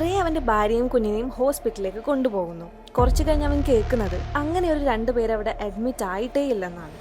Ray അവന്റെ ഭാര്യയും കുഞ്ഞിനെയും ഹോസ്പിറ്റലിലേക്ക് കൊണ്ടുപോകുന്നു. കുറച്ചു കഴിഞ്ഞ് അവൻ കേൾക്കുന്നത് അങ്ങനെ ഒരു രണ്ടുപേർ അവിടെ അഡ്മിറ്റ് ആയിട്ടേ ഇല്ലെന്നാണ്.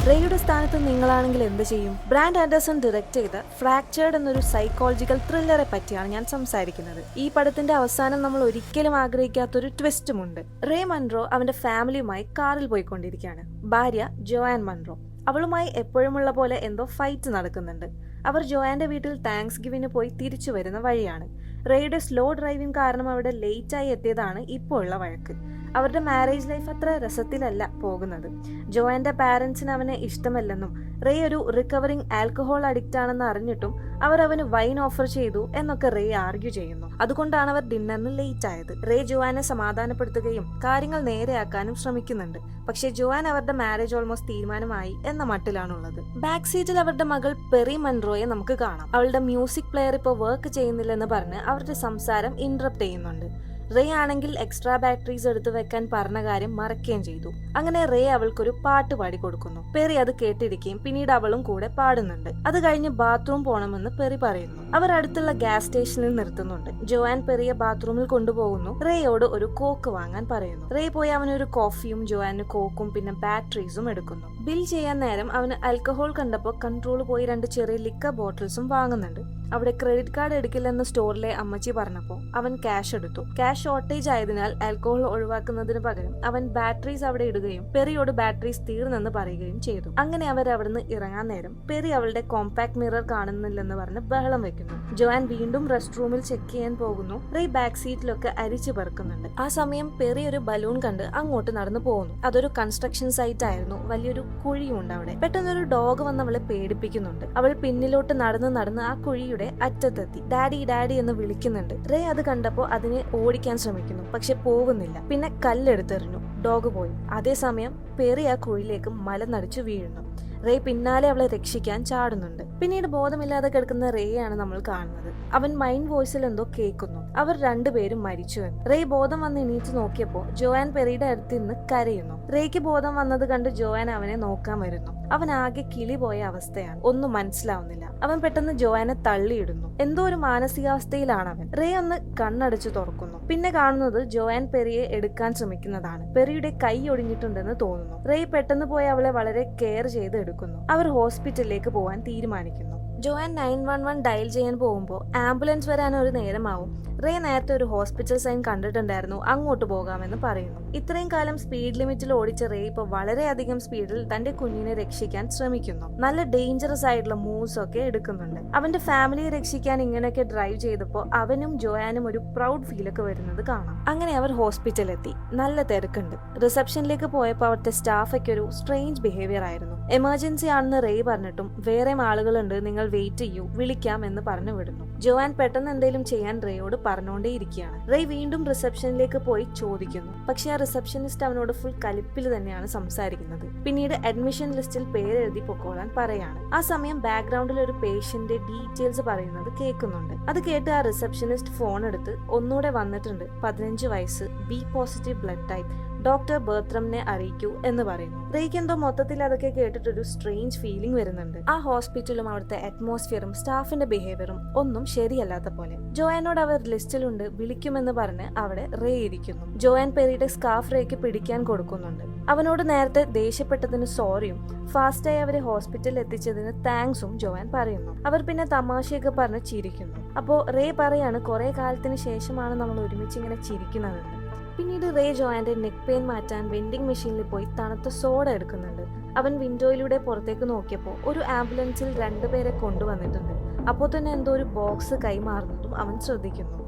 റേയുടെ സ്ഥാനത്ത് നിങ്ങളാണെങ്കിൽ എന്ത് ചെയ്യും? ബ്രാൻഡ് ആൻഡേഴ്സൺ ഡയറക്ട് ചെയ്ത ഫ്രാക്ചേർഡ് എന്നൊരു സൈക്കോളജിക്കൽ ത്രില്ലറെ പറ്റിയാണ് ഞാൻ സംസാരിക്കുന്നത്. ഈ പടത്തിന്റെ അവസാനം നമ്മൾ ഒരിക്കലും ആഗ്രഹിക്കാത്തൊരു ട്വിസ്റ്റുമുണ്ട്. റേ മൺറോ അവന്റെ ഫാമിലിയുമായി കാറിൽ പോയിക്കൊണ്ടിരിക്കുകയാണ്. ഭാര്യ ജോയാൻ മൺറോ. അവളുമായി എപ്പോഴുമുള്ള പോലെ എന്തോ ഫൈറ്റ് നടക്കുന്നുണ്ട്. അവർ ജോയാന്റെ വീട്ടിൽ താങ്ക്സ് ഗിവിന് പോയി തിരിച്ചു വരുന്ന വഴിയാണ്. റേയുടെ സ്ലോ ഡ്രൈവിംഗ് കാരണം അവിടെ ലേറ്റായി എത്തിയതാണ് ഇപ്പോൾ ഉള്ള വഴക്ക്. അവരുടെ മാരേജ് ലൈഫ് അത്ര രസത്തിലല്ല പോകുന്നത്. ജോയാന്റെ പാരന്റ്സിന് അവനെ ഇഷ്ടമല്ലെന്നും റേ ഒരു റിക്കവറിംഗ് ആൽക്കഹോൾ അഡിക്റ്റ് ആണെന്ന് അറിഞ്ഞിട്ടും അവർ അവന് വൈൻ ഓഫർ ചെയ്തു എന്നൊക്കെ റേ ആർഗ്യൂ ചെയ്യുന്നു. അതുകൊണ്ടാണ് അവർ ഡിന്നറിന് ലേറ്റ് ആയത്. റേ ജോയാനെ സമാധാനപ്പെടുത്തുകയും കാര്യങ്ങൾ നേരെയാക്കാനും ശ്രമിക്കുന്നുണ്ട്. പക്ഷേ ജോയാൻ അവരുടെ മാരേജ് ഓൾമോസ്റ്റ് തീരുമാനമായി എന്ന മട്ടിലാണുള്ളത്. ബാക്ക് സീറ്റിൽ അവരുടെ മകൾ പെറി മൺറോയെ നമുക്ക് കാണാം. അവളുടെ മ്യൂസിക് പ്ലെയർ ഇപ്പോൾ വർക്ക് ചെയ്യുന്നില്ലെന്ന് പറഞ്ഞ് അവരുടെ സംസാരം ഇന്ററപ്റ്റ് ചെയ്യുന്നുണ്ട്. റേ ആണെങ്കിൽ എക്സ്ട്രാ ബാറ്ററീസ് എടുത്തു വെക്കാൻ പറഞ്ഞ കാര്യം മറക്കുകയും ചെയ്തു. അങ്ങനെ റേ അവൾക്കൊരു പാട്ട് പാടി കൊടുക്കുന്നു. പെറി അത് കേട്ടിരിക്കുകയും പിന്നീട് അവളും കൂടെ പാടുന്നുണ്ട്. അത് കഴിഞ്ഞ് ബാത്റൂം പോണമെന്ന് പെറി പറയുന്നു. അവർ അടുത്തുള്ള ഗ്യാസ് സ്റ്റേഷനിൽ നിർത്തുന്നുണ്ട്. ജോയാൻ പെറിയെ ബാത്റൂമിൽ കൊണ്ടുപോകുന്നു. റേയോട് ഒരു കോക്ക് വാങ്ങാൻ പറയുന്നു. റേ പോയി അവനൊരു കോഫിയും ജോയാന് കോക്കും പിന്നെ ബാറ്ററീസും എടുക്കുന്നു. ബിൽ ചെയ്യാൻ നേരം അവന് ആൽക്കഹോൾ കണ്ടപ്പോൾ കൺട്രോൾ പോയി 2 ചെറിയ ലിക്കർ ബോട്ടിൽസും വാങ്ങുന്നുണ്ട്. അവിടെ ക്രെഡിറ്റ് കാർഡ് എടുക്കില്ലെന്ന് സ്റ്റോറിലെ അമ്മച്ചി പറഞ്ഞപ്പോൾ അവൻ ക്യാഷ് എടുത്തു. ക്യാഷ് ഷോർട്ടേജ് ആയതിനാൽ ആൽക്കഹോൾ ഒഴിവാക്കുന്നതിന് പകരം അവൻ ബാറ്ററീസ് അവിടെ ഇടുകയും പെറിയോട് ബാറ്ററീസ് തീർന്നെന്ന് പറയുകയും ചെയ്തു. അങ്ങനെ അവർ അവിടുന്ന് ഇറങ്ങാൻ നേരം പെറി അവളുടെ കോമ്പാക്ട് മിറർ കാണുന്നില്ലെന്ന് പറഞ്ഞ് ബഹളം വെക്കുന്നു. ജോയാൻ വീണ്ടും റെസ്റ്റ് റൂമിൽ ചെക്ക് ചെയ്യാൻ പോകുന്നു. റേ ബാക്ക് സീറ്റിലൊക്കെ അരിച്ചു പെറുക്കുന്നുണ്ട്. ആ സമയം പെറി ഒരു ബലൂൺ കണ്ട് അങ്ങോട്ട് നടന്നു പോകുന്നു. അതൊരു കൺസ്ട്രക്ഷൻ സൈറ്റ് ആയിരുന്നു. വലിയൊരു കുഴിയുണ്ട് അവിടെ. പെട്ടെന്നൊരു ഡോഗ് വന്ന് അവളെ പേടിപ്പിക്കുന്നുണ്ട്. അവൾ പിന്നിലോട്ട് നടന്ന് ആ കുഴിയുടെ അറ്റത്തെത്തി. ഡാഡി ഡാഡി എന്ന് വിളിക്കുന്നുണ്ട്. റേ അത് കണ്ടപ്പോൾ അതിനെ ഓടിക്കാൻ ശ്രമിക്കുന്നു. പക്ഷെ പോകുന്നില്ല. പിന്നെ കല്ലെടുത്തെറിഞ്ഞു. ഡോഗ് പോയി. അതേസമയം പെറി ആ കുഴിയിലേക്ക് മലനടിച്ചു വീഴുന്നു. റേ പിന്നാലെ അവളെ രക്ഷിക്കാൻ ചാടുന്നുണ്ട്. പിന്നീട് ബോധമില്ലാതെ കിടക്കുന്ന റേയാണ് നമ്മൾ കാണുന്നത്. അവൻ മൈൻഡ് വോയിസിൽ എന്തോ കേൾക്കുന്നു. അവർ രണ്ടുപേരും മരിച്ചു എന്ന്. റേ ബോധം വന്ന് എണീറ്റ് നോക്കിയപ്പോൾ ജോയാൻ പെറിയുടെ അടുത്ത് നിന്ന് കരയുന്നു. റേക്ക് ബോധം വന്നത് കണ്ട് ജോയാൻ അവനെ നോക്കാൻ വരുന്നു. അവൻ ആകെ കിളി പോയ അവസ്ഥയാണ്. ഒന്നും മനസ്സിലാവുന്നില്ല. അവൻ പെട്ടെന്ന് ജോയാനെ തള്ളിയിടുന്നു. എന്തോ ഒരു മാനസികാവസ്ഥയിലാണ് അവൻ. റേ ഒന്ന് കണ്ണടച്ചു തുറക്കുന്നു. പിന്നെ കാണുന്നത് ജോയാൻ പെറിയെ എടുക്കാൻ ശ്രമിക്കുന്നതാണ്. പെറിയുടെ കൈ ഒടിഞ്ഞിട്ടുണ്ടെന്ന് തോന്നുന്നു. റേ പെട്ടെന്ന് പോയി അവളെ വളരെ കെയർ ചെയ്ത് എടുക്കുന്നു. അവർ ഹോസ്പിറ്റലിലേക്ക് പോകാൻ തീരുമാനിക്കുന്നു. ജോയാൻ 911 ഡയൽ ചെയ്യാൻ പോകുമ്പോൾ ആംബുലൻസ് വരാൻ ഒരു നേരമാവും. റേ നേരത്തെ ഒരു ഹോസ്പിറ്റൽ സൈൻ കണ്ടിട്ടുണ്ടായിരുന്നു, അങ്ങോട്ട് പോകാമെന്ന് പറയുന്നു. ഇത്രയും കാലം സ്പീഡ് ലിമിറ്റിൽ ഓടിച്ച റേ ഇപ്പോൾ വളരെയധികം സ്പീഡിൽ തന്റെ കുഞ്ഞിനെ രക്ഷിക്കാൻ ശ്രമിക്കുന്നു. നല്ല ഡേഞ്ചറസ് ആയിട്ടുള്ള മൂവ്സ് ഒക്കെ എടുക്കുന്നുണ്ട്. അവന്റെ ഫാമിലിയെ രക്ഷിക്കാൻ ഇങ്ങനെയൊക്കെ ഡ്രൈവ് ചെയ്തപ്പോൾ അവനും ജോയാനും ഒരു പ്രൗഡ് ഫീലൊക്കെ വരുന്നത് കാണാം. അങ്ങനെ അവർ ഹോസ്പിറ്റലിലെത്തി. നല്ല തിരക്കുണ്ട്. റിസപ്ഷനിലേക്ക് പോയപ്പോൾ അവിടുത്തെ സ്റ്റാഫൊക്കെ ഒരു സ്ട്രേഞ്ച് ബിഹേവിയർ ആയിരുന്നു. എമർജൻസി ആണെന്ന് റേ പറഞ്ഞിട്ടും വേറെ ആളുകളുണ്ട്, നിങ്ങൾ വെയിറ്റ് ചെയ്യൂ, വിളിക്കാം എന്ന് പറഞ്ഞു വിടുന്നു. ജോയാൻ പെട്ടെന്ന് എന്തെങ്കിലും ചെയ്യാൻ റേയോട് പറഞ്ഞുകൊണ്ടേയിരിക്കുകയാണ്. റേ വീണ്ടും റിസപ്ഷനിലേക്ക് പോയി ചോദിക്കുന്നു. പക്ഷെ ആ റിസപ്ഷനിസ്റ്റ് അവനോട് ഫുൾ കലിപ്പിൽ തന്നെയാണ് സംസാരിക്കുന്നത്. പിന്നീട് അഡ്മിഷൻ ലിസ്റ്റിൽ പേരെഴുതി പൊക്കോളാൻ പറയാണ്. ആ സമയം ബാക്ക്ഗ്രൗണ്ടിൽ ഒരു പേഷ്യന്റെ ഡീറ്റെയിൽസ് പറയുന്നത് കേൾക്കുന്നുണ്ട്. അത് കേട്ട് ആ റിസപ്ഷനിസ്റ്റ് ഫോൺ എടുത്ത് ഒന്നുകൂടെ വന്നിട്ടുണ്ട്, 15 വയസ്സ്, B positive blood type, doctor ബർത്രമിനെ അറിയിക്കൂ എന്ന് പറയുന്നു. റേക്ക് എന്തോ മൊത്തത്തിൽ അതൊക്കെ കേട്ടിട്ടൊരു സ്ട്രേഞ്ച് ഫീലിംഗ് വരുന്നുണ്ട്. ആ ഹോസ്പിറ്റലും അവിടുത്തെ അറ്റ്മോസ്ഫിയറും സ്റ്റാഫിന്റെ ബിഹേവിയറും ഒന്നും ശരിയല്ലാത്ത പോലെ. ജോയാനോട് അവർ ലിസ്റ്റിലുണ്ട്, വിളിക്കുമെന്ന് പറഞ്ഞ് അവിടെ റേ ഇരിക്കുന്നു. ജോയാൻ പെറിയുടെ സ്കാർഫ് റേക്ക് പിടിക്കാൻ കൊടുക്കുന്നുണ്ട്. അവനോട് നേരത്തെ ദേഷ്യപ്പെട്ടതിന് സോറിയും ഫാസ്റ്റായി അവരെ ഹോസ്പിറ്റലിൽ എത്തിച്ചതിന് താങ്ക്സും ജോയാൻ പറയുന്നു. അവർ പിന്നെ തമാശയൊക്കെ പറഞ്ഞ് ചിരിക്കുന്നു. അപ്പോ റേ പറയാണ്, കുറെ കാലത്തിന് ശേഷമാണ് നമ്മൾ ഒരുമിച്ച് ഇങ്ങനെ ചിരിക്കുന്നതെന്ന്. പിന്നീട് റേ ജോയാന്റെ നെക്ക് പെയിൻ മാറ്റാൻ വെൻഡിങ് മെഷീനിൽ പോയി തണുത്ത സോഡ എടുക്കുന്നുണ്ട്. അവൻ വിൻഡോയിലൂടെ പുറത്തേക്ക് നോക്കിയപ്പോൾ ഒരു ആംബുലൻസിൽ 2 പേരെ കൊണ്ടുവന്നിട്ടുണ്ട്. അപ്പോൾ തന്നെ എന്തോ ഒരു ബോക്സ് കൈമാറുന്നതും അവൻ ശ്രദ്ധിക്കുന്നു.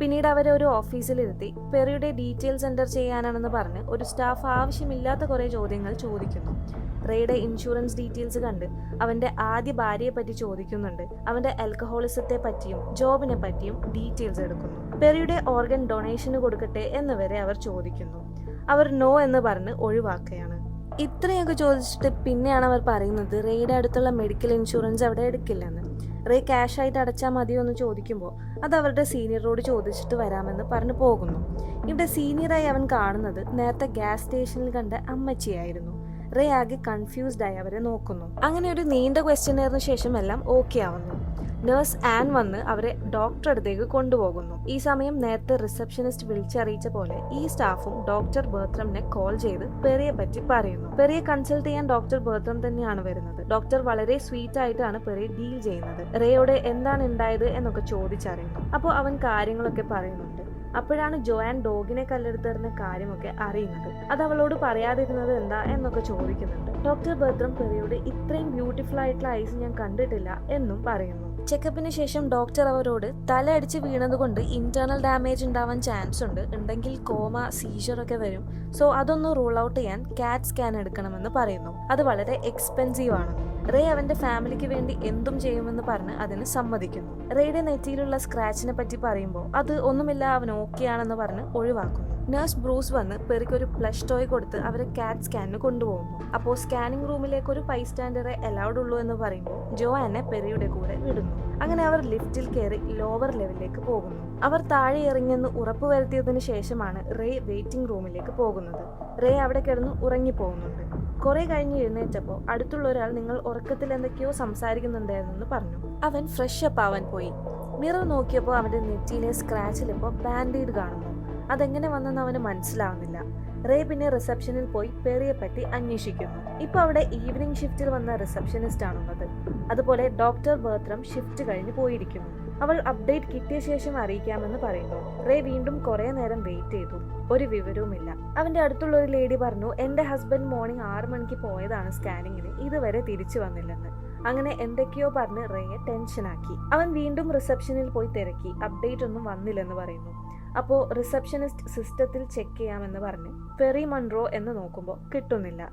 പിന്നീട് അവരെ ഒരു ഓഫീസിലിരുത്തി പെറിയുടെ ഡീറ്റെയിൽസ് എൻ്റർ ചെയ്യാനാണെന്ന് പറഞ്ഞ് ഒരു സ്റ്റാഫ് ആവശ്യമില്ലാത്ത കുറേ ചോദ്യങ്ങൾ ചോദിക്കുന്നു. റേയുടെ ഇൻഷുറൻസ് ഡീറ്റെയിൽസ് കണ്ട് അവന്റെ ആദ്യ ഭാര്യയെ പറ്റി ചോദിക്കുന്നുണ്ട്. അവന്റെ ആൽക്കഹോളിസത്തെ പറ്റിയും ജോബിനെ പറ്റിയും ഡീറ്റെയിൽസ് എടുക്കുന്നു. പെറിയുടെ ഓർഗൻ ഡൊണേഷന് കൊടുക്കട്ടെ എന്ന് വരെ അവർ ചോദിക്കുന്നു. അവർ നോ എന്ന് പറഞ്ഞ് ഒഴിവാക്കുകയാണ്. ഇത്രയൊക്കെ ചോദിച്ചിട്ട് പിന്നെയാണ് അവർ പറയുന്നത് റേയുടെ അടുത്തുള്ള മെഡിക്കൽ ഇൻഷുറൻസ് അവിടെ എടുക്കില്ലെന്ന്. റേ ക്യാഷ് ആയിട്ട് അടച്ചാൽ മതിയോ എന്ന് ചോദിക്കുമ്പോൾ അത് അവരുടെ സീനിയറോട് ചോദിച്ചിട്ട് വരാമെന്ന് പറഞ്ഞു പോകുന്നു. ഇവിടെ സീനിയറായി അവൻ കാണുന്നത് നേരത്തെ ഗ്യാസ് സ്റ്റേഷനിൽ കണ്ട അമ്മച്ചിയായിരുന്നു. റേ ആകെ കൺഫ്യൂസ്ഡ് ആയി അവരെ നോക്കുന്നു. അങ്ങനെ ഒരു നീണ്ട ക്വസ്റ്റ്യനറിന് ശേഷം എല്ലാം ഓക്കെ ആവുന്നു. നഴ്സ് ആൻ വന്ന് അവരെ ഡോക്ടർ അടുത്തേക്ക് കൊണ്ടുപോകുന്നു. ഈ സമയം നേരത്തെ റിസപ്ഷനിസ്റ്റ് വിളിച്ചറിയിച്ച പോലെ ഈ സ്റ്റാഫും ഡോക്ടർ ബർത്രമിനെ കോൾ ചെയ്ത് പെറിയെ പറ്റി പറയുന്നു. പെറിയെ കൺസൾട്ട് ചെയ്യാൻ ഡോക്ടർ ബർത്രം തന്നെയാണ് വരുന്നത്. ഡോക്ടർ വളരെ സ്വീറ്റ് ആയിട്ടാണ് പെറിയെ ഡീൽ ചെയ്യുന്നത്. റേയോട് എന്താണ് ഉണ്ടായത് എന്നൊക്കെ ചോദിച്ചറിയുന്നു. അപ്പോൾ അവൻ കാര്യങ്ങളൊക്കെ പറയുന്നുണ്ട്. അപ്പോഴാണ് ജോയാൻ ഡോഗിനെ കല്ലെടുത്തെറിഞ്ഞ കാര്യമൊക്കെ അറിയുന്നത്. അത് അവളോട് പറയാതിരുന്നത് എന്താ എന്നൊക്കെ ചോദിക്കുന്നുണ്ട്. ഡോക്ടർ ബർത്രം പെറിയോട് ഇത്രയും ബ്യൂട്ടിഫുൾ ആയിട്ടുള്ള ഐസ് ഞാൻ കണ്ടിട്ടില്ല എന്നും പറയുന്നു. ചെക്കപ്പിന് ശേഷം ഡോക്ടർ അവരോട് തലയടിച്ച് വീണതുകൊണ്ട് ഇന്റേണൽ ഡാമേജ് ഉണ്ടാവാൻ ചാൻസ് ഉണ്ട്, ഉണ്ടെങ്കിൽ കോമ സീഷർ ഒക്കെ വരും, സോ അതൊന്ന് റൂൾ ഔട്ട് ചെയ്യാൻ കാറ്റ് സ്കാൻ എടുക്കണമെന്ന് പറയുന്നു. അത് വളരെ എക്സ്പെൻസീവ് ആണ്. റേ അവന്റെ ഫാമിലിക്ക് വേണ്ടി എന്തും ചെയ്യുമെന്ന് പറഞ്ഞ് അതിന് സമ്മതിക്കുന്നു. റേയുടെ നെറ്റിയിലുള്ള സ്ക്രാച്ചിനെ പറ്റി പറയുമ്പോൾ അത് ഒന്നുമില്ല, അവൻ ഓക്കെ ആണെന്ന് പറഞ്ഞ് ഒഴിവാക്കുന്നു. നഴ്സ് ബ്രൂസ് വന്ന് പെറിക്ക് ഒരു പ്ലഷ് ടോയ് കൊടുത്ത് അവരെ കാറ്റ് സ്കാനിന് കൊണ്ടുപോകുന്നു. അപ്പോൾ സ്കാനിങ് റൂമിലേക്ക് ഒരു ബൈസ്റ്റാൻഡറെ അലൗഡ് ഉള്ളൂ എന്ന് പറയുമ്പോൾ ജോയാനെ പെറിയുടെ കൂടെ വിടുന്നു. അങ്ങനെ അവർ ലിഫ്റ്റിൽ കയറി ലോവർ ലെവലിലേക്ക് പോകുന്നു. അവർ താഴെ ഇറങ്ങിയെന്ന് ഉറപ്പുവരുത്തിയതിനു ശേഷമാണ് റേ വെയിറ്റിംഗ് റൂമിലേക്ക് പോകുന്നത്. റേ അവിടെ കിടന്ന് ഉറങ്ങിപ്പോകുന്നുണ്ട്. കുറെ കഴിഞ്ഞ് എഴുന്നേറ്റപ്പോൾ അടുത്തുള്ള ഒരാൾ നിങ്ങൾ ഉറക്കത്തിൽ എന്തൊക്കെയോ സംസാരിക്കുന്നുണ്ടായിരുന്നെന്ന് പറഞ്ഞു. അവൻ ഫ്രഷ് അപ്പ് ആവാൻ പോയി. മിറർ നോക്കിയപ്പോൾ അവന്റെ നെറ്റിയിലെ സ്ക്രാച്ചിലിപ്പോൾ ബാൻഡേഡ് കാണുന്നു. അതെങ്ങനെ വന്നെന്ന് അവന് മനസ്സിലാവുന്നില്ല. റേ പിന്നെ റിസപ്ഷനിൽ പോയി പെറിയെ പറ്റി അന്വേഷിക്കുന്നു. ഇപ്പൊ അവിടെ ഈവനിങ് ഷിഫ്റ്റിൽ വന്ന റിസപ്ഷനിസ്റ്റ് ആണുള്ളത്. അതുപോലെ ഡോക്ടർ ബർത്രം ഷിഫ്റ്റ് കഴിഞ്ഞ് പോയിരിക്കുന്നു. അവൾ അപ്ഡേറ്റ് കിട്ടിയ ശേഷം അറിയിക്കാമെന്ന് പറയുന്നു. റേ വീണ്ടും കുറെ നേരം വെയിറ്റ് ചെയ്തു. ഒരു വിവരവുമില്ല. അവന്റെ അടുത്തുള്ള ഒരു ലേഡി പറഞ്ഞു, എന്റെ ഹസ്ബൻഡ് മോർണിംഗ് 6 മണിക്ക് പോയതാണ് സ്കാനിങ്ങിന്, ഇതുവരെ തിരിച്ചു വന്നില്ലെന്ന്. അങ്ങനെ എന്തൊക്കെയോ പറഞ്ഞ് റേയെ ടെൻഷനാക്കി. അവൻ വീണ്ടും റിസപ്ഷനിൽ പോയി തിരക്കി. അപ്ഡേറ്റ് ഒന്നും വന്നില്ലെന്ന് പറയുന്നു. അപ്പോൾ റിസപ്ഷനിസ്റ്റ് സിസ്റ്റത്തിൽ ചെക്ക് ചെയ്യാമെന്ന് പറഞ്ഞ് പെറി മൺറോ എന്ന് നോക്കുമ്പോൾ കിട്ടുന്നില്ല.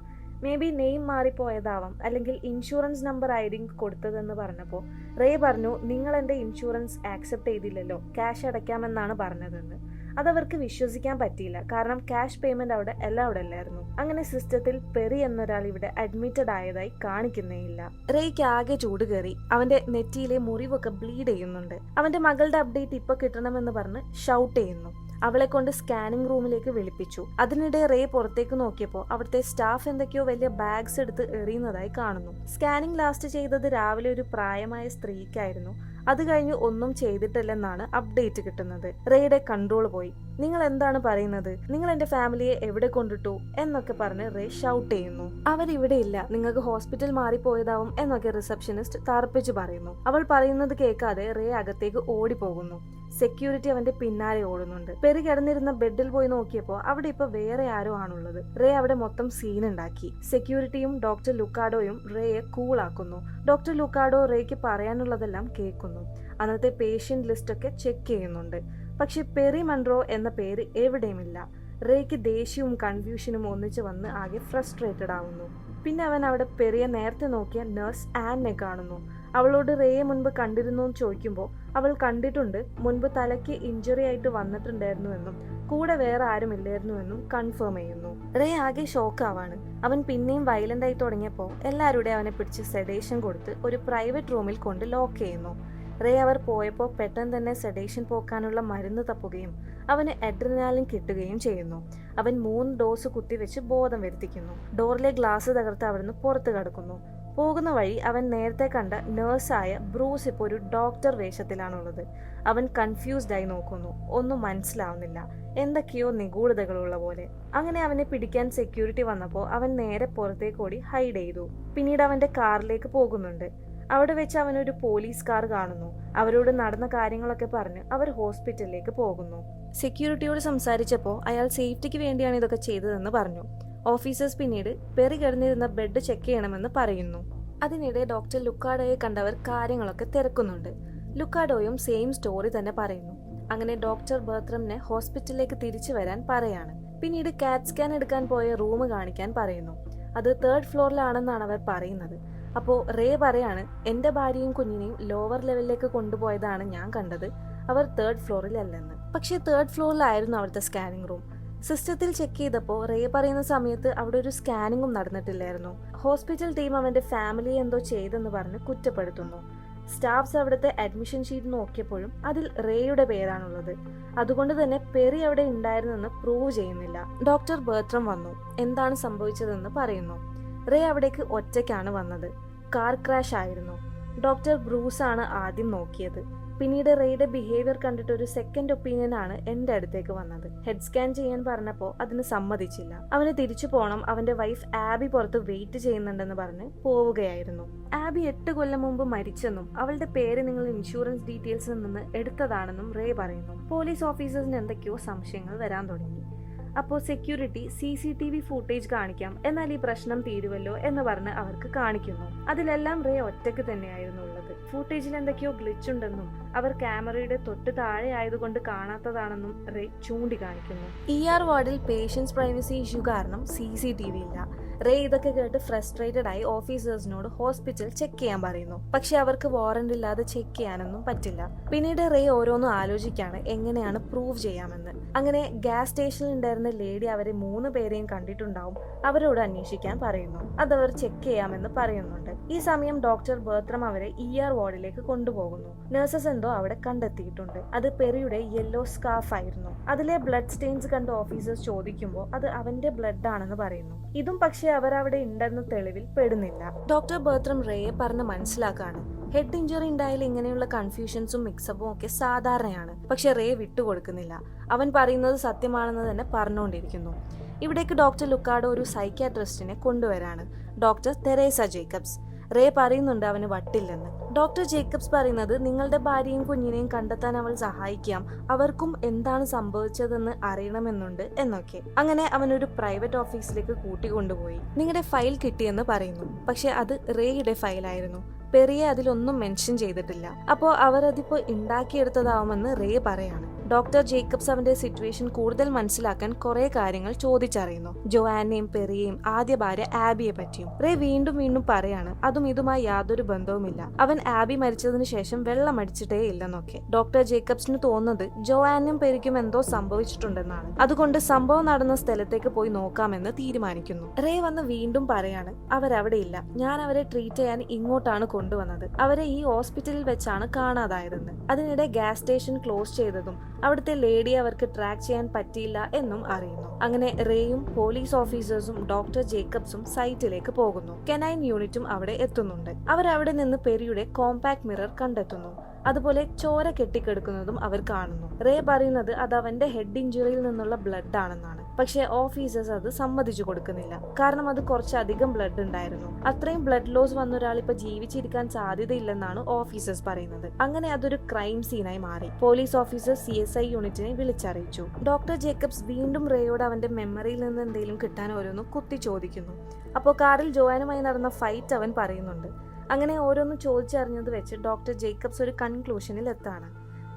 മേ ബി നെയിം മാറിപ്പോയതാവാം, അല്ലെങ്കിൽ ഇൻഷുറൻസ് നമ്പർ ആയിരിക്കും കൊടുത്തതെന്ന് പറഞ്ഞപ്പോൾ റേ പറഞ്ഞു, നിങ്ങൾ എൻ്റെ ഇൻഷുറൻസ് ആക്സെപ്റ്റ് ചെയ്തില്ലല്ലോ, ക്യാഷ് അടയ്ക്കാമെന്നാണ് പറഞ്ഞതെന്ന്. അതവർക്ക് വിശ്വസിക്കാൻ പറ്റിയില്ല, കാരണം ക്യാഷ് പേയ്മെന്റ് അവിടെ അലൗഡ് അല്ലായിരുന്നു. അങ്ങനെ സിസ്റ്റത്തിൽ പെറി എന്നൊരാൾ ഇവിടെ അഡ്മിറ്റഡ് ആയതായി കാണിക്കുന്നേയില്ല. റേയ്ക്ക് ആകെ ചൂട് കയറി. അവന്റെ നെറ്റിയിലെ മുറിവൊക്കെ ബ്ലീഡ് ചെയ്യുന്നുണ്ട്. അവന്റെ മകളുടെ അപ്ഡേറ്റ് ഇപ്പൊ കിട്ടണമെന്ന് പറഞ്ഞ് ഷൗട്ട് ചെയ്യുന്നു. അവളെ കൊണ്ട് സ്കാനിംഗ് റൂമിലേക്ക് വിളിപ്പിച്ചു. അതിനിടെ റേ പുറത്തേക്ക് നോക്കിയപ്പോൾ അവിടുത്തെ സ്റ്റാഫ് എന്തൊക്കെയോ വലിയ ബാഗ്സ് എടുത്ത് എറിയുന്നതായി കാണുന്നു. സ്കാനിംഗ് ലാസ്റ്റ് ചെയ്തത് രാവിലെ ഒരു പ്രായമായ സ്ത്രീക്കായിരുന്നു. അത് കഴിഞ്ഞ് ഒന്നും ചെയ്തിട്ടില്ലെന്നാണ് അപ്ഡേറ്റ് കിട്ടുന്നത്. റേയുടെ കൺട്രോൾ പോയി. നിങ്ങൾ എന്താണ് പറയുന്നത്? നിങ്ങൾ എന്റെ ഫാമിലിയെ എവിടെ കൊണ്ടിട്ടു എന്നൊക്കെ പറഞ്ഞ് റേ ഷൗട്ട് ചെയ്യുന്നു. അവരിവിടെ ഇല്ല, നിങ്ങൾക്ക് ഹോസ്പിറ്റൽ മാറിപ്പോയതാവും എന്നൊക്കെ റിസപ്ഷനിസ്റ്റ് തർപ്പിച്ച് പറയുന്നു. അവൾ പറയുന്നത് കേൾക്കാതെ റേ അകത്തേക്ക് ഓടിപ്പോകുന്നു. സെക്യൂരിറ്റി അവന്റെ പിന്നാലെ ഓടുന്നുണ്ട്. പെറി കിടന്നിരുന്ന ബെഡിൽ പോയി നോക്കിയപ്പോൾ അവിടെ ഇപ്പൊ വേറെ ആരോ ആണുള്ളത്. റേ അവിടെ മൊത്തം സീൻ ഉണ്ടാക്കി. സെക്യൂരിറ്റിയും ഡോക്ടർ ലുക്കാഡോയും റേയെ കൂളാക്കുന്നു. ഡോക്ടർ ലുക്കാഡോ റേക്ക് പറയാനുള്ളതെല്ലാം കേൾക്കുന്നു. അന്നത്തെ പേഷ്യന്റ് ലിസ്റ്റ് ഒക്കെ ചെക്ക് ചെയ്യുന്നുണ്ട്. പക്ഷെ പെറി മൺറോ എന്ന പേര് എവിടെയുമില്ല. റേക്ക് ദേഷ്യവും കൺഫ്യൂഷനും ഒന്നിച്ച് വന്ന് ആകെ ഫ്രസ്ട്രേറ്റഡ് ആവുന്നു. പിന്നെ അവൻ അവിടെ പെറിയെ നേരത്തെ നോക്കിയ നഴ്സ് ആനെ കാണുന്നു. അവളോട് റേയെ മുൻപ് കണ്ടിരുന്നു എന്ന് ചോദിക്കുമ്പോൾ അവൾ കണ്ടിട്ടുണ്ട്, മുൻപ് തലയ്ക്ക് ഇഞ്ചുറി ആയിട്ട് വന്നിട്ടുണ്ടായിരുന്നുവെന്നും കൂടെ വേറെ ആരും ഇല്ലായിരുന്നുവെന്നും കൺഫേം ചെയ്യുന്നു. റേ ആകെ ഷോക്കാവാണ്. അവൻ പിന്നെയും വയലന്റ് ആയി തുടങ്ങിയപ്പോൾ എല്ലാവരുടെ അവനെ പിടിച്ച് സെഡേഷൻ കൊടുത്ത് ഒരു പ്രൈവറ്റ് റൂമിൽ കൊണ്ട് ലോക്ക് ചെയ്യുന്നു. റേ അവർ പോയപ്പോൾ പെട്ടെന്ന് തന്നെ സെഡേഷൻ പോക്കാനുള്ള മരുന്ന് തപ്പുകയും അവന് അഡ്രിനാലിൻ കിട്ടുകയും ചെയ്യുന്നു. അവൻ 3 ഡോസ് കുത്തിവെച്ച് ബോധം വരുത്തിക്കുന്നു. ഡോറിലെ ഗ്ലാസ് തകർത്ത് അവിടുന്ന് പുറത്ത് കടക്കുന്നു. പോകുന്ന വഴി അവൻ നേരത്തെ കണ്ട നേഴ്സായ ബ്രൂസ് ഇപ്പോൾ ഒരു ഡോക്ടർ വേഷത്തിലാണുള്ളത്. അവൻ കൺഫ്യൂസ്ഡ് ആയി നോക്കുന്നു. ഒന്നും മനസ്സിലാവുന്നില്ല, എന്തൊക്കെയോ നിഗൂഢതകളുള്ള പോലെ. അങ്ങനെ അവനെ പിടിക്കാൻ സെക്യൂരിറ്റി വന്നപ്പോൾ അവൻ നേരെ പുറത്തേക്ക് ഓടി ഹൈഡ് ചെയ്തു. പിന്നീട് അവന്റെ കാറിലേക്ക് പോകുന്നുണ്ട്. അവിടെ വെച്ച് അവനൊരു പോലീസ് കാർ കാണുന്നു. അവരോട് നടന്ന കാര്യങ്ങളൊക്കെ പറഞ്ഞ് അവർ ഹോസ്പിറ്റലിലേക്ക് പോകുന്നു. സെക്യൂരിറ്റിയോട് സംസാരിച്ചപ്പോൾ അയാൾ സേഫ്റ്റിക്ക് വേണ്ടിയാണ് ഇതൊക്കെ ചെയ്തതെന്ന് പറഞ്ഞു. ഓഫീസേഴ്സ് പിന്നീട് പെറി കിടന്നിരുന്ന ബെഡ് ചെക്ക് ചെയ്യണമെന്ന് പറയുന്നു. അതിനിടെ ഡോക്ടർ ലുക്കാഡോയെ കണ്ടവർ കാര്യങ്ങളൊക്കെ തിരക്കുന്നുണ്ട്. ലുക്കാഡോയും സെയിം സ്റ്റോറി തന്നെ പറയുന്നു. അങ്ങനെ ഡോക്ടർ ബർത്രമിനെ ഹോസ്പിറ്റലിലേക്ക് തിരിച്ചു വരാൻ പറയാണ്. പിന്നീട് കാറ്റ് സ്കാൻ എടുക്കാൻ പോയ റൂം കാണിക്കാൻ പറയുന്നു. അത് 3rd ഫ്ലോറിലാണെന്നാണ് അവർ പറയുന്നത്. അപ്പോൾ റേ പറയാണ്, എന്റെ ഭാര്യയും കുഞ്ഞിനെയും ലോവർ ലെവലിലേക്ക് കൊണ്ടുപോയതാണ് ഞാൻ കണ്ടത്, അവർ 3rd ഫ്ലോറിലല്ലെന്ന്. പക്ഷേ 3rd ഫ്ലോറിലായിരുന്നു അവിടുത്തെ സ്കാനിങ് റൂം. സിസ്റ്റത്തിൽ ചെക്ക് ചെയ്തപ്പോൾ റേ പറയുന്ന സമയത്ത് അവിടെ ഒരു സ്കാനിങ്ങും നടന്നിട്ടില്ലായിരുന്നു. ഹോസ്പിറ്റൽ ടീം അവന്റെ ഫാമിലിയെ എന്തോ ചെയ്തെന്ന് പറഞ്ഞ് കുറ്റപ്പെടുത്തുന്നു. സ്റ്റാഫ്സ് അവിടുത്തെ അഡ്മിഷൻ ഷീറ്റ് നോക്കിയപ്പോഴും അതിൽ റേയുടെ പേരാണുള്ളത്. അതുകൊണ്ട് തന്നെ പെറി അവിടെ ഉണ്ടായിരുന്നെന്ന് പ്രൂവ് ചെയ്യുന്നില്ല. ഡോക്ടർ ബർത്രം വന്നു. എന്താണ് സംഭവിച്ചതെന്ന് പറയുന്നു. റേ അവിടേക്ക് ഒറ്റയ്ക്കാണ് വന്നത്. കാർ ക്രാഷ് ആയിരുന്നു. ഡോക്ടർ ബ്രൂസ് ആണ് ആദ്യം നോക്കിയത്. പിന്നീട് റേയുടെ ബിഹേവിയർ കണ്ടിട്ട് ഒരു സെക്കൻഡ് ഒപ്പീനിയൻ ആണ് എന്റെ അടുത്തേക്ക് വന്നത്. ഹെഡ് സ്കാൻ ചെയ്യാൻ പറഞ്ഞപ്പോൾ അതിന് സമ്മതിച്ചില്ല. അവന് തിരിച്ചു പോകണം, അവന്റെ വൈഫ് ആബി പുറത്ത് വെയിറ്റ് ചെയ്യുന്നുണ്ടെന്ന് പറഞ്ഞ് പോവുകയായിരുന്നു. ആബി 8 കൊല്ലം മുമ്പ് മരിച്ചെന്നും അവളുടെ പേര് നിങ്ങൾ ഇൻഷുറൻസ് ഡീറ്റെയിൽസിൽ നിന്ന് എടുത്തതാണെന്നും റേ പറയുന്നു. പോലീസ് ഓഫീസേഴ്സിന് എന്തൊക്കെയോ സംശയങ്ങൾ വരാൻ തുടങ്ങി. അപ്പോൾ സെക്യൂരിറ്റി CCTV ഫൂട്ടേജ് കാണിക്കാം, എന്നാൽ ഈ പ്രശ്നം തീരുവല്ലോ എന്ന് പറഞ്ഞ് അവർക്ക് കാണിക്കുന്നു. അതിലെല്ലാം റേ ഒറ്റയ്ക്ക് തന്നെയായിരുന്നു ഉള്ളത്. ഫൂട്ടേജിൽ എന്തൊക്കെയോ ഗ്ലിച്ച് ഉണ്ടെന്നും അവർ ക്യാമറയുടെ തൊട്ട് താഴെ ആയതുകൊണ്ട് കാണാത്തതാണെന്നും റേ ചൂണ്ടിക്കാണിക്കുന്നു. ER വാർഡിൽ പേഷ്യൻസ് പ്രൈവസി ഇഷ്യൂ കാരണം CCTV ഇല്ല. റേ ഇതൊക്കെ കേട്ട് ഫ്രസ്ട്രേറ്റഡ് ആയി ഓഫീസേഴ്സിനോട് ഹോസ്പിറ്റൽ ചെക്ക് ചെയ്യാൻ പറയുന്നു. പക്ഷെ അവർക്ക് വാറന്റ് ഇല്ലാതെ ചെക്ക് ചെയ്യാനൊന്നും പറ്റില്ല. പിന്നീട് റേ ഓരോന്നും ആലോചിക്കാണ് എങ്ങനെയാണ് പ്രൂവ് ചെയ്യാമെന്ന്. അങ്ങനെ ഗ്യാസ് സ്റ്റേഷനിൽ ഉണ്ടായിരുന്ന ലേഡി അവരെ 3 പേരെയും കണ്ടിട്ടുണ്ടാവും, അവരോട് അന്വേഷിക്കാൻ പറയുന്നു. അതവർ ചെക്ക് ചെയ്യാമെന്ന് പറയുന്നുണ്ട്. ഈ സമയം ഡോക്ടർ ബർത്രം അവരെ ER വാർഡിലേക്ക് കൊണ്ടുപോകുന്നു. നഴ്സസ് എന്തോ അവിടെ കണ്ടെത്തിയിട്ടുണ്ട്. അത് പെറിയുടെ യെല്ലോ സ്കാർഫ് ആയിരുന്നു. അതിലെ ബ്ലഡ് സ്റ്റെയിൻസ് കണ്ട് ഓഫീസേഴ്സ് ചോദിക്കുമ്പോൾ അത് അവന്റെ ബ്ലഡ് ആണെന്ന് പറയുന്നു. ഇതും പക്ഷേ അവർ അവിടെ ഉണ്ടെന്ന തെളിവിൽ പെടുന്നില്ല. ഡോക്ടർ ബർത്രം റേയെ പറഞ്ഞ് മനസ്സിലാക്കാണ് ഹെഡ് ഇഞ്ചുറി ഉണ്ടായാൽ ഇങ്ങനെയുള്ള കൺഫ്യൂഷൻസും മിക്സപ്പും ഒക്കെ സാധാരണയാണ്. പക്ഷെ റേ വിട്ടുകൊടുക്കുന്നില്ല. അവൻ പറയുന്നത് സത്യമാണെന്ന് തന്നെ പറഞ്ഞുകൊണ്ടിരിക്കുന്നു. ഇവിടേക്ക് ഡോക്ടർ ലുക്കാഡോ ഒരു സൈക്യാട്രിസ്റ്റിനെ കൊണ്ടുവരാണ്, ഡോക്ടർ തെരേസ ജേക്കബ്സ്. റേ പറയുന്നുണ്ട് അവന് വട്ടില്ലെന്ന്. ഡോക്ടർ ജേക്കബ്സ് പറയുന്നത് നിങ്ങളുടെ ഭാര്യയും കുഞ്ഞിനെയും കണ്ടെത്താൻ അവൾ സഹായിക്കാം, അവർക്കും എന്താണ് സംഭവിച്ചതെന്ന് അറിയണമെന്നുണ്ട് എന്നൊക്കെ. അങ്ങനെ അവനൊരു പ്രൈവറ്റ് ഓഫീസിലേക്ക് കൂട്ടിക്കൊണ്ടുപോയി. നിങ്ങളുടെ ഫയൽ കിട്ടിയെന്ന് പറയുന്നു. പക്ഷെ അത് റേയുടെ ഫയലായിരുന്നു. പെറിയെ അതിലൊന്നും മെൻഷൻ ചെയ്തിട്ടില്ല. അപ്പോൾ അവർ അതിപ്പോ ഉണ്ടാക്കിയെടുത്തതാവുമെന്ന് റേ പറയാണ്. ഡോക്ടർ ജേക്കബ്സ് അവന്റെ സിറ്റുവേഷൻ കൂടുതൽ മനസ്സിലാക്കാൻ കുറെ കാര്യങ്ങൾ ചോദിച്ചറിയുന്നു. ജോആനെയും പെറിയെയും ആദ്യ ഭാര്യ ആബിയെ പറ്റിയും. റേ വീണ്ടും വീണ്ടും പറയാണ് അതും ഇതുമായി യാതൊരു ബന്ധവുമില്ല, അവൻ ആബി മരിച്ചതിന് ശേഷം വെള്ളം അടിച്ചിട്ടേ ഇല്ലെന്നൊക്കെ. ഡോക്ടർ ജേക്കബ്സിന് തോന്നുന്നത് ജോആനും പെരിക്കും എന്തോ സംഭവിച്ചിട്ടുണ്ടെന്നാണ്. അതുകൊണ്ട് സംഭവം നടന്ന സ്ഥലത്തേക്ക് പോയി നോക്കാമെന്ന് തീരുമാനിക്കുന്നു. റേ വന്ന് വീണ്ടും പറയാണ് അവരവിടെ ഇല്ല, ഞാൻ അവരെ ട്രീറ്റ് ചെയ്യാൻ ഇങ്ങോട്ടാണ് കൊണ്ടുവന്നത്, അവരെ ഈ ഹോസ്പിറ്റലിൽ വെച്ചാണ് കാണാതായതെന്ന്. അതിനിടെ ഗ്യാസ് സ്റ്റേഷൻ ക്ലോസ് ചെയ്തതും അവിടുത്തെ ലേഡിയെ അവർക്ക് ട്രാക്ക് ചെയ്യാൻ പറ്റിയില്ല എന്നും അറിയുന്നു. അങ്ങനെ റേയും പോലീസ് ഓഫീസേഴ്സും ഡോക്ടർ ജേക്കബ്സും സൈറ്റിലേക്ക് പോകുന്നു. കെനൈൻ യൂണിറ്റും അവിടെ എത്തുന്നുണ്ട്. അവരവിടെ നിന്ന് പെരിയുടെ കോമ്പാക്ട് മിറർ കണ്ടെത്തുന്നു. അതുപോലെ ചോര കെട്ടിക്കെടുക്കുന്നതും അവർ കാണുന്നു. റേ പറയുന്നത് അത് അവന്റെ ഹെഡ് ഇഞ്ചുറിയിൽ നിന്നുള്ള ബ്ലഡ് ആണെന്നാണ്. പക്ഷെ ഓഫീസേഴ്സ് അത് സമ്മതിച്ചു കൊടുക്കുന്നില്ല. കാരണം അത് കുറച്ചധികം ബ്ലഡ് ഉണ്ടായിരുന്നു. അത്രയും ബ്ലഡ് ലോസ് വന്ന ഒരാൾ ഇപ്പൊ ജീവിച്ചിരിക്കാൻ സാധ്യതയില്ലെന്നാണ് ഓഫീസേഴ്സ് പറയുന്നത്. അങ്ങനെ അതൊരു ക്രൈം സീനായി മാറി. പോലീസ് ഓഫീസർ CSI യൂണിറ്റിനെ വിളിച്ചറിയിച്ചു. ഡോക്ടർ ജേക്കബ്സ് വീണ്ടും റേയോട് അവന്റെ മെമ്മറിയിൽ നിന്ന് എന്തെങ്കിലും കിട്ടാൻ ഓരോന്ന് കുത്തി ചോദിക്കുന്നു. അപ്പോൾ കാറിൽ ജോയാനുമായി നടന്ന ഫൈറ്റ് അവൻ പറയുന്നുണ്ട്. അങ്ങനെ ഓരോന്ന് ചോദിച്ചറിഞ്ഞത് വെച്ച് ഡോക്ടർ ജേക്കബ്സ് ഒരു കൺക്ലൂഷനിൽ എത്താണ്.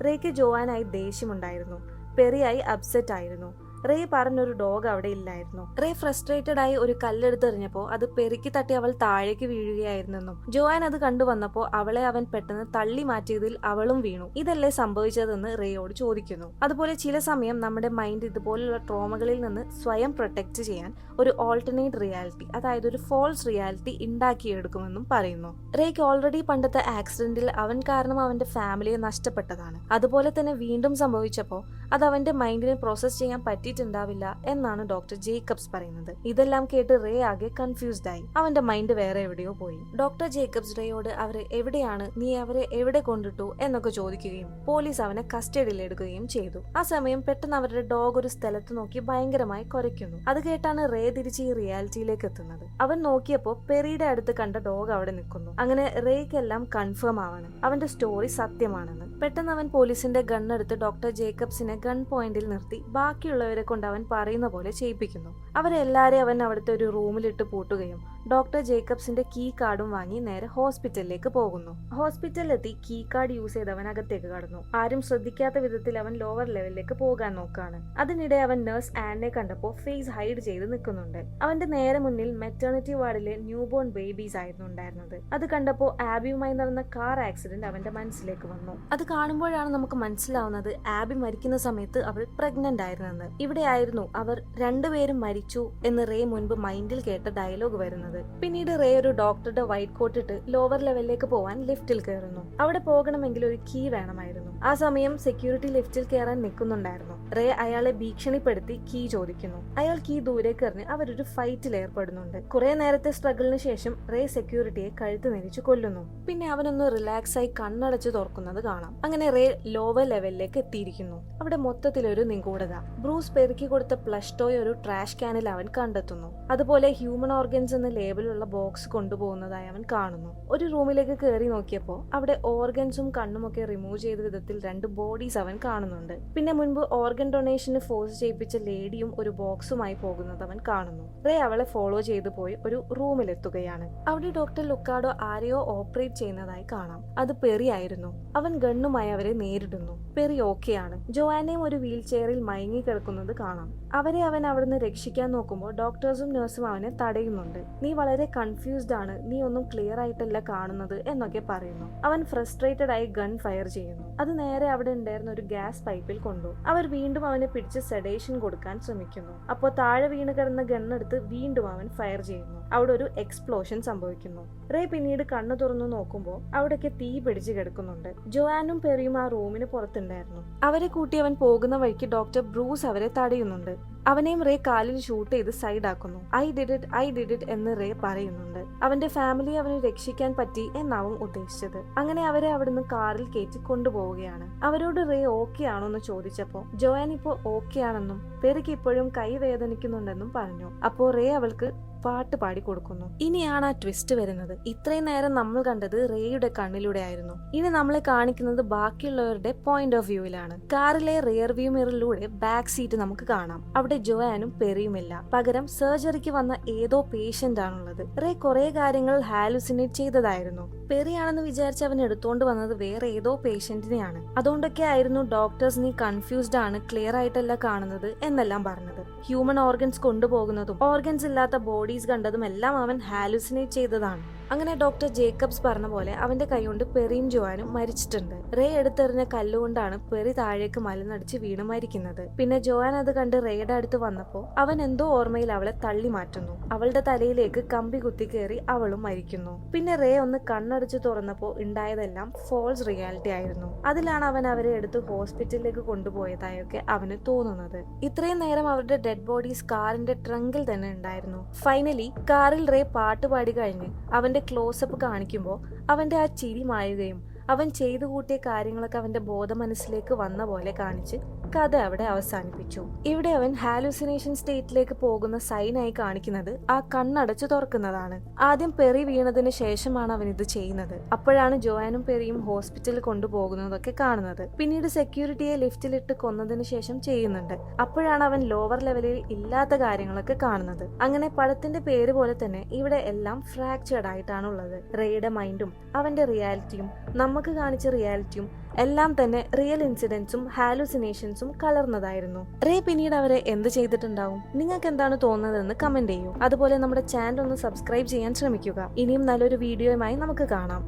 റേക്ക് ജോയാനായി ദേഷ്യമുണ്ടായിരുന്നു, പെറിയായി അപ്സെറ്റ് ആയിരുന്നു. റേ പറഞ്ഞൊരു ഡോഗ് അവിടെ ഇല്ലായിരുന്നു. റേ ഫ്രസ്ട്രേറ്റഡ് ആയി ഒരു കല്ലെടുത്തെറിഞ്ഞപ്പോൾ അത് പെറിക്ക് തട്ടി അവൾ താഴേക്ക് വീഴുകയായിരുന്നെന്നും ജോയാൻ അത് കണ്ടുവന്നപ്പോൾ അവളെ അവൻ പെട്ടെന്ന് തള്ളി മാറ്റിയതിൽ അവളും വീണു, ഇതല്ലേ സംഭവിച്ചതെന്ന് റേയോട് ചോദിക്കുന്നു. അതുപോലെ ചില സമയം നമ്മുടെ മൈൻഡ് ഇതുപോലുള്ള ട്രോമകളിൽ നിന്ന് സ്വയം പ്രൊട്ടക്ട് ചെയ്യാൻ ഒരു ഓൾട്ടർനേറ്റ് റിയാലിറ്റി, അതായത് ഒരു ഫോൾസ് റിയാലിറ്റി ഉണ്ടാക്കിയെടുക്കുമെന്നും പറയുന്നു. റേക്ക് ഓൾറെഡി പണ്ടത്തെ ആക്സിഡന്റിൽ അവൻ കാരണം അവന്റെ ഫാമിലിയെ നഷ്ടപ്പെട്ടതാണ്. അതുപോലെ തന്നെ വീണ്ടും സംഭവിച്ചപ്പോൾ അത് അവന്റെ മൈൻഡിനെ പ്രോസസ് ചെയ്യാൻ പറ്റിയിട്ടുണ്ടാവില്ല എന്നാണ് ഡോക്ടർ ജേക്കബ്സ് പറയുന്നത്. ഇതെല്ലാം കേട്ട് റേ ആകെ കൺഫ്യൂസ്ഡ് ആയി. അവന്റെ മൈൻഡ് വേറെ എവിടെയോ പോയി. ഡോക്ടർ ജേക്കബ്സ് റേയോട് അവരെ എവിടെയാണ്, നീ അവരെ എവിടെ കൊണ്ടിട്ടു എന്നൊക്കെ ചോദിക്കുകയും പോലീസ് അവനെ കസ്റ്റഡിയിൽ എടുക്കുകയും ചെയ്തു. ആ സമയം പെട്ടെന്ന് അവരുടെ ഡോഗ് ഒരു സ്ഥലത്ത് നോക്കി ഭയങ്കരമായി കുരയ്ക്കുന്നു. അത് കേട്ടാണ് റേ തിരിച്ച് ഈ റിയാലിറ്റിയിലേക്ക് എത്തുന്നത്. അവൻ നോക്കിയപ്പോൾ പെറിയുടെ അടുത്ത് കണ്ട ഡോഗ് അവിടെ നിൽക്കുന്നു. അങ്ങനെ റേക്കെല്ലാം കൺഫേം ആവാണ് അവന്റെ സ്റ്റോറി സത്യമാണെന്ന്. പെട്ടെന്ന് അവൻ പോലീസിന്റെ ഗണ്ണെടുത്ത് ഡോക്ടർ ജേക്കബ്സിനെ ഗൺ പോയിന്റിൽ നിർത്തി ബാക്കിയുള്ളവരെ കൊണ്ട് അവൻ പറയുന്ന പോലെ ചെയ്യിപ്പിക്കുന്നു. അവരെല്ലാരെയും അവൻ അവിടുത്തെ ഒരു റൂമിലിട്ട് പൂട്ടുകയും ഡോക്ടർ ജേക്കബ്സിന്റെ കീ കാർഡും വാങ്ങി നേരെ ഹോസ്പിറ്റലിലേക്ക് പോകുന്നു. ഹോസ്പിറ്റലിലെത്തി കീ കാർഡ് യൂസ് ചെയ്ത് അവൻ അകത്തേക്ക് കടന്നു. ആരും ശ്രദ്ധിക്കാത്ത വിധത്തിൽ അവൻ ലോവർ ലെവലിലേക്ക് പോകാൻ നോക്കാണ്. അതിനിടെ അവൻ നഴ്സ് ആനെ കണ്ടപ്പോൾ ഫേസ് ഹൈഡ് ചെയ്ത് നിൽക്കുന്നുണ്ട്. അവന്റെ നേരെ മുന്നിൽ മെറ്റേണിറ്റി വാർഡിലെ ന്യൂ ബോൺ ബേബീസ് ആയിരുന്നു ഉണ്ടായിരുന്നത്. അത് കണ്ടപ്പോൾ ആബിയുമായി നടന്ന കാർ ആക്സിഡന്റ് അവന്റെ മനസ്സിലേക്ക് വന്നു. അത് കാണുമ്പോഴാണ് നമുക്ക് മനസ്സിലാവുന്നത് ആബി മരിക്കുന്ന സമയത്ത് അവൾ പ്രഗ്നന്റ് ആയിരുന്നെന്ന്. ഇവിടെയായിരുന്നു അവർ രണ്ടുപേരും മരിച്ചു എന്ന് റേ മുൻപ് മൈൻഡിൽ കേട്ട ഡയലോഗ് വരുന്നത്. ചെയ്യുന്നത്. പിന്നീട് റേ ഒരു ഡോക്ടറുടെ വൈറ്റ് കോട്ട് ഇട്ട് ലോവർ ലെവലിലേക്ക് പോവാൻ ലിഫ്റ്റിൽ കയറുന്നു. അവിടെ പോകണമെങ്കിൽ ഒരു കീ വേണമായിരുന്നു. ആ സമയം സെക്യൂരിറ്റി ലിഫ്റ്റിൽ കയറാൻ നിൽക്കുന്നുണ്ടായിരുന്നു. റേ അയാളെ ഭീഷണിപ്പെടുത്തി കീ ചോദിക്കുന്നു. അയാൾ കീ ദൂരേക്ക് എറിഞ്ഞ് അവരൊരു ഫൈറ്റിൽ ഏർപ്പെടുന്നുണ്ട്. കുറെ നേരത്തെ സ്ട്രഗിളിന് ശേഷം റേ സെക്യൂരിറ്റിയെ കഴുത്ത് നെരിച്ച് കൊല്ലുന്നു. പിന്നെ അവനൊന്ന് റിലാക്സ് ആയി കണ്ണടച്ച് തുറക്കുന്നത് കാണാം. അങ്ങനെ റേ ലോവർ ലെവലിലേക്ക് എത്തിയിരിക്കുന്നു. അവിടെ മൊത്തത്തിലൊരു നിഗൂഢത. ബ്രൂസ് പെരുക്കി കൊടുത്ത പ്ലഷ് ടോയ് ഒരു ട്രാഷ് ക്യാനിൽ അവൻ കണ്ടെത്തുന്നു. അതുപോലെ ഹ്യൂമൻ ഓർഗൻസ് എന്ന ലേബിലുള്ള ബോക്സ് കൊണ്ടുപോകുന്നതായി അവൻ കാണുന്നു. ഒരു റൂമിലേക്ക് കയറി നോക്കിയപ്പോൾ അവിടെ ഓർഗൻസും കണ്ണുമൊക്കെ റിമൂവ് ചെയ്ത വിധത്തിൽ 2 ബോഡീസ് അവൻ കാണുന്നുണ്ട്. പിന്നെ മുൻപ് ഓർഗൻ ഡൊണേഷന് ഫോഴ്സ് ചെയ്യിപ്പിച്ച ലേഡിയും ഒരു ബോക്സുമായി പോകുന്നത് അവൻ കാണുന്നു. റേ അവളെ ഫോളോ ചെയ്തു പോയി ഒരു റൂമിലെത്തുകയാണ്. അവിടെ ഡോക്ടർ ലുക്കാഡോ ആരെയോ ഓപ്പറേറ്റ് ചെയ്യുന്നതായി കാണാം. അത് പെറി ആയിരുന്നു. അവൻ ഗണ്ണുമായി അവരെ നേരിടുന്നു. പെറി ഓക്കെയാണ്. ജോആനെയും ഒരു വീൽ ചെയറിൽ മയങ്ങി കിടക്കുന്നത് കാണാം. അവരെ അവൻ അവിടുന്ന് രക്ഷിക്കാൻ നോക്കുമ്പോൾ ഡോക്ടേഴ്സും നഴ്സും അവനെ തടയുന്നുണ്ട്. നീ വളരെ കൺഫ്യൂസ്ഡ് ആണ്, നീ ഒന്നും ക്ലിയർ ആയിട്ടല്ല കാണുന്നത് എന്നൊക്കെ പറയുന്നു. അവൻ ഫ്രസ്ട്രേറ്റഡ് ആയി ഗൺ ഫയർ ചെയ്യുന്നു. അത് നേരെ അവിടെ ഉണ്ടായിരുന്ന ഒരു ഗ്യാസ് പൈപ്പിൽ കൊണ്ടു. അവർ വീണ്ടും അവനെ പിടിച്ച് സെഡേഷൻ കൊടുക്കാൻ ശ്രമിക്കുന്നു. അപ്പോൾ താഴെ വീണ് കിടന്ന ഗണ്ണെടുത്ത് വീണ്ടും അവൻ ഫയർ ചെയ്യുന്നു. അവിടെ ഒരു എക്സ്പ്ലോഷൻ സംഭവിക്കുന്നു. റേ പിന്നീട് കണ്ണു തുറന്നു നോക്കുമ്പോൾ അവിടേക്ക് തീ പിടിച്ച് കിടക്കുന്നുണ്ട്. ജോആനും പെറിയും ആ റൂമിന് പുറത്തുണ്ടായിരുന്നു. അവരെ കൂട്ടി അവൻ പോകുന്ന വഴിക്ക് ഡോക്ടർ ബ്രൂസ് അവരെ തടയുന്നുണ്ട്. അവനെയും റേ കാലിൽ ഷൂട്ട് ചെയ്ത് സൈഡാക്കുന്നു. ഐ ഡിഡ് ഇറ്റ് എന്ന് റേ പറയുന്നുണ്ട്. അവന്റെ ഫാമിലി അവനെ രക്ഷിക്കാൻ പറ്റി എന്നാവും ഉദ്ദേശിച്ചത്. അങ്ങനെ അവരെ അവിടുന്ന് കാറിൽ കയറ്റി കൊണ്ടുപോവുകയാണ്. അവരോട് റേ ഓക്കെ ആണോ എന്ന് ചോദിച്ചപ്പോ ജോആൻ ഇപ്പോൾ ഓക്കെ ആണെന്നും പെറിക്ക് ഇപ്പോഴും കൈ വേദനിക്കുന്നുണ്ടെന്നും പറഞ്ഞു. അപ്പോ റേ അവൾക്ക് പാട്ട് പാടി കൊടുക്കുന്നു. ഇനിയാണ് ആ ട്വിസ്റ്റ് വരുന്നത്. ഇത്രയും നേരം നമ്മൾ കണ്ടത് റേയുടെ കണ്ണിലൂടെ ആയിരുന്നു. ഇനി നമ്മളെ കാണിക്കുന്നത് ബാക്കിയുള്ളവരുടെ പോയിന്റ് ഓഫ് വ്യൂവിലാണ്. കാറിലെ റിയർ വ്യൂ മിററിലൂടെ ബാക്ക് സീറ്റ് നമുക്ക് കാണാം. അവിടെ ജോആനും പെറിയുമില്ല. പകരം സർജറിക്ക് വന്ന ഏതോ പേഷ്യന്റ് ആണുള്ളത്. റേ കുറെ കാര്യങ്ങൾ ഹാലുസിനേറ്റ് ചെയ്തതായിരുന്നു. പെറിയാണെന്ന് വിചാരിച്ച് അവൻ എടുത്തോണ്ട് വന്നത് വേറെ ഏതോ പേഷ്യന്റിനെയാണ്. അതുകൊണ്ടൊക്കെ ആയിരുന്നു ഡോക്ടേഴ്സ് നീ കൺഫ്യൂസ്ഡ് ആണ്, ക്ലിയർ ആയിട്ടല്ല കാണുന്നത് എന്നെല്ലാം പറഞ്ഞത്. ഹ്യൂമൻ ഓർഗൻസ് കൊണ്ടുപോകുന്നതും ഓർഗൻസ് ഇല്ലാത്ത ബോഡീസ് കണ്ടതും എല്ലാം അവൻ ഹാലുസിനേറ്റ് ചെയ്തതാണ്. അങ്ങനെ ഡോക്ടർ ജേക്കബ്സ് പറഞ്ഞ പോലെ അവന്റെ കൈകൊണ്ട് പെറിയും ജോആനും മരിച്ചിട്ടുണ്ട്. റേ എടുത്തെറിഞ്ഞ കല്ലുകൊണ്ടാണ് പെറി താഴേക്ക് മലനടിച്ച് വീണ് മരിക്കുന്നത്. പിന്നെ ജോആൻ അത് കണ്ട് റേയുടെ അടുത്ത് വന്നപ്പോൾ അവൻ എന്തോ ഓർമ്മയിൽ അവളെ തള്ളി മാറ്റുന്നു. അവളുടെ തലയിലേക്ക് കമ്പി കുത്തി കയറി അവളും മരിക്കുന്നു. പിന്നെ റേ ഒന്ന് കണ്ണടച്ച് തുറന്നപ്പോൾ ഉണ്ടായതെല്ലാം ഫോൾസ് റിയാലിറ്റി ആയിരുന്നു. അതിലാണ് അവൻ അവരെ എടുത്ത് ഹോസ്പിറ്റലിലേക്ക് കൊണ്ടുപോയതായൊക്കെ അവന് തോന്നുന്നത്. ഇത്രയും നേരം അവരുടെ ഡെഡ് ബോഡീസ് കാറിന്റെ ട്രങ്കിൽ തന്നെ ഉണ്ടായിരുന്നു. ഫൈനലി കാറിൽ റേ പാട്ട് പാടി കഴിഞ്ഞ് അവന്റെ ക്ലോസപ്പ് കാണിക്കുമ്പോൾ അവന്റെ ആ ചിരി മായുകയും അവൻ ചെയ്തു കൂട്ടിയ കാര്യങ്ങളൊക്കെ അവന്റെ ബോധമനസ്സിലേക്ക് വന്ന പോലെ കാണിച്ച് കഥ അവിടെ അവസാനിപ്പിച്ചു. ഇവിടെ അവൻ ഹാലുസിനേഷൻ സ്റ്റേറ്റിലേക്ക് പോകുന്ന സൈനായി കാണിക്കുന്നത് ആ കണ്ണടച്ചു തുറക്കുന്നതാണ്. ആദ്യം പെറി വീണതിന് ശേഷമാണ് അവൻ ഇത് ചെയ്യുന്നത്. അപ്പോഴാണ് ജോആനും പെറിയും ഹോസ്പിറ്റലിൽ കൊണ്ടുപോകുന്നതൊക്കെ കാണുന്നത്. പിന്നീട് സെക്യൂരിറ്റിയെ ലിഫ്റ്റിലിട്ട് കൊന്നതിന് ശേഷം ചെയ്യുന്നുണ്ട്. അപ്പോഴാണ് അവൻ ലോവർ ലെവലിൽ ഇല്ലാത്ത കാര്യങ്ങളൊക്കെ കാണുന്നത്. അങ്ങനെ പടത്തിന്റെ പേര് പോലെ തന്നെ ഇവിടെ എല്ലാം ഫ്രാക്ചേർഡ് ആയിട്ടാണുള്ളത്. റേയുടെ മൈൻഡും അവന്റെ റിയാലിറ്റിയും നമുക്ക് കാണിച്ച റിയാലിറ്റിയും എല്ലാം തന്നെ റിയൽ ഇൻസിഡൻസും ഹാലുസിനേഷൻസും കലർന്നതായിരുന്നു. റേ പിന്നീട് അവരെ എന്ത് ചെയ്തിട്ടുണ്ടാവും? നിങ്ങൾക്ക് എന്താണ് തോന്നുന്നതെന്ന് കമന്റ് ചെയ്യൂ. അതുപോലെ നമ്മുടെ ചാനൽ ഒന്ന് സബ്സ്ക്രൈബ് ചെയ്യാൻ ശ്രമിക്കുക. ഇനിയും നല്ലൊരു വീഡിയോയുമായി നമുക്ക് കാണാം.